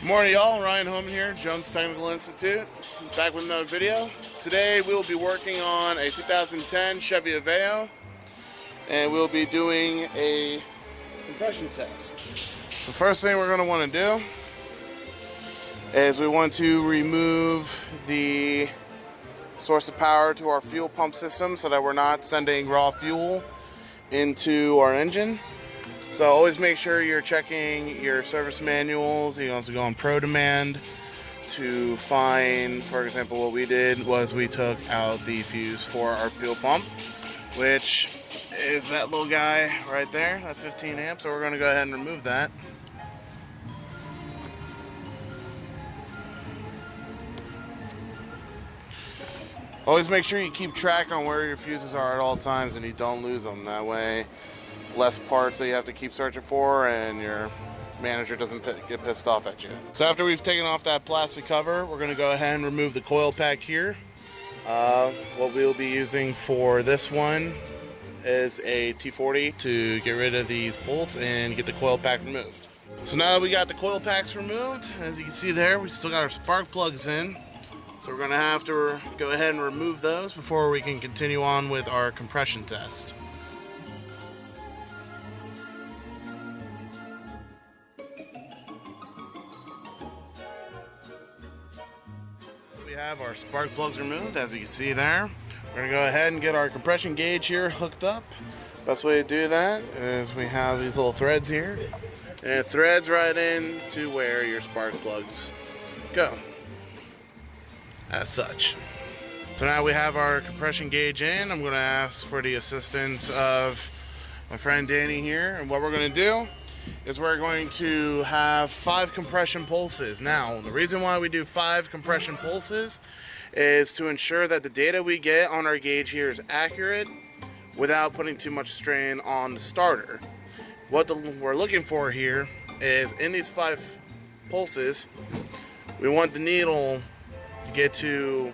Morning, y'all. Ryan Hohman here, Jones Technical Institute. Back with another video. Today we will be working on a 2010 Chevy Aveo, and we'll be doing a compression test. So first thing we're going to want to do is we want to remove the source of power to our fuel pump system so that we're not sending raw fuel into our engine. So always make sure you're checking your service manuals. You can also go on Pro Demand to find, for example, what we did was we took out the fuse for our fuel pump, which is that little guy right there, that's 15 amps. So we're going to go ahead and remove that. Always make sure you keep track on where your fuses are at all times and you don't lose them. That way it's less parts that you have to keep searching for and your manager doesn't get pissed off at you. So after we've taken off that plastic cover, we're going to go ahead and remove the coil pack here. What we'll be using for this one is a T40 to get rid of these bolts and get the coil pack removed. So now that we got the coil packs removed, as you can see there, we still got our spark plugs in. So we're going to have to go ahead and remove those before we can continue on with our compression test. We have our spark plugs removed, as you can see there. We're going to go ahead and get our compression gauge here hooked up. Best way to do that is we have these little threads here, and it threads right in to where your spark plugs go, as such. So now we have our compression gauge in. I'm going to ask for the assistance of my friend Danny here, and what we're going to do is we're going to have 5 compression pulses. Now, the reason why we do 5 compression pulses is to ensure that the data we get on our gauge here is accurate without putting too much strain on the starter. What we're looking for here is in these 5 pulses, we want the needle to get to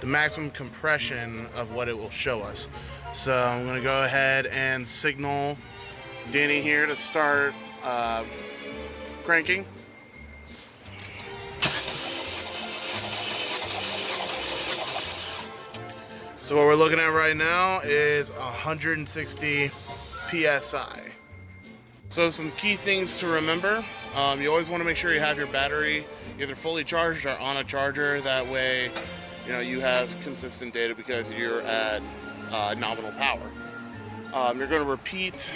the maximum compression of what it will show us. So I'm going to go ahead and signal Danny here to start cranking. So what we're looking at right now is 160 psi. So some key things to remember. You always want to make sure you have your battery either fully charged or on a charger. That way, you have consistent data because you're at nominal power. You're going to repeat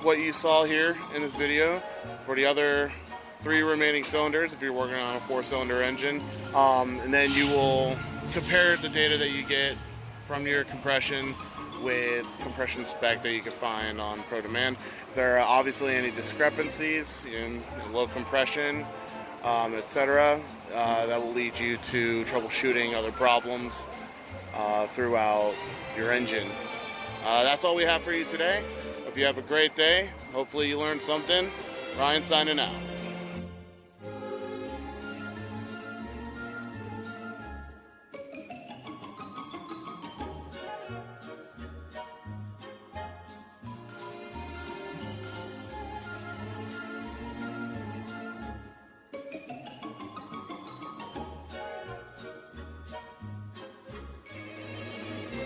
what you saw here in this video for the other 3 remaining cylinders if you're working on a 4-cylinder engine, and then you will compare the data that you get from your compression with compression spec that you can find on Pro Demand. If there are obviously any discrepancies in low compression, etc., that will lead you to troubleshooting other problems throughout your engine. That's all we have for you today. Hope you have a great day. Hopefully you learned something. Ryan signing out.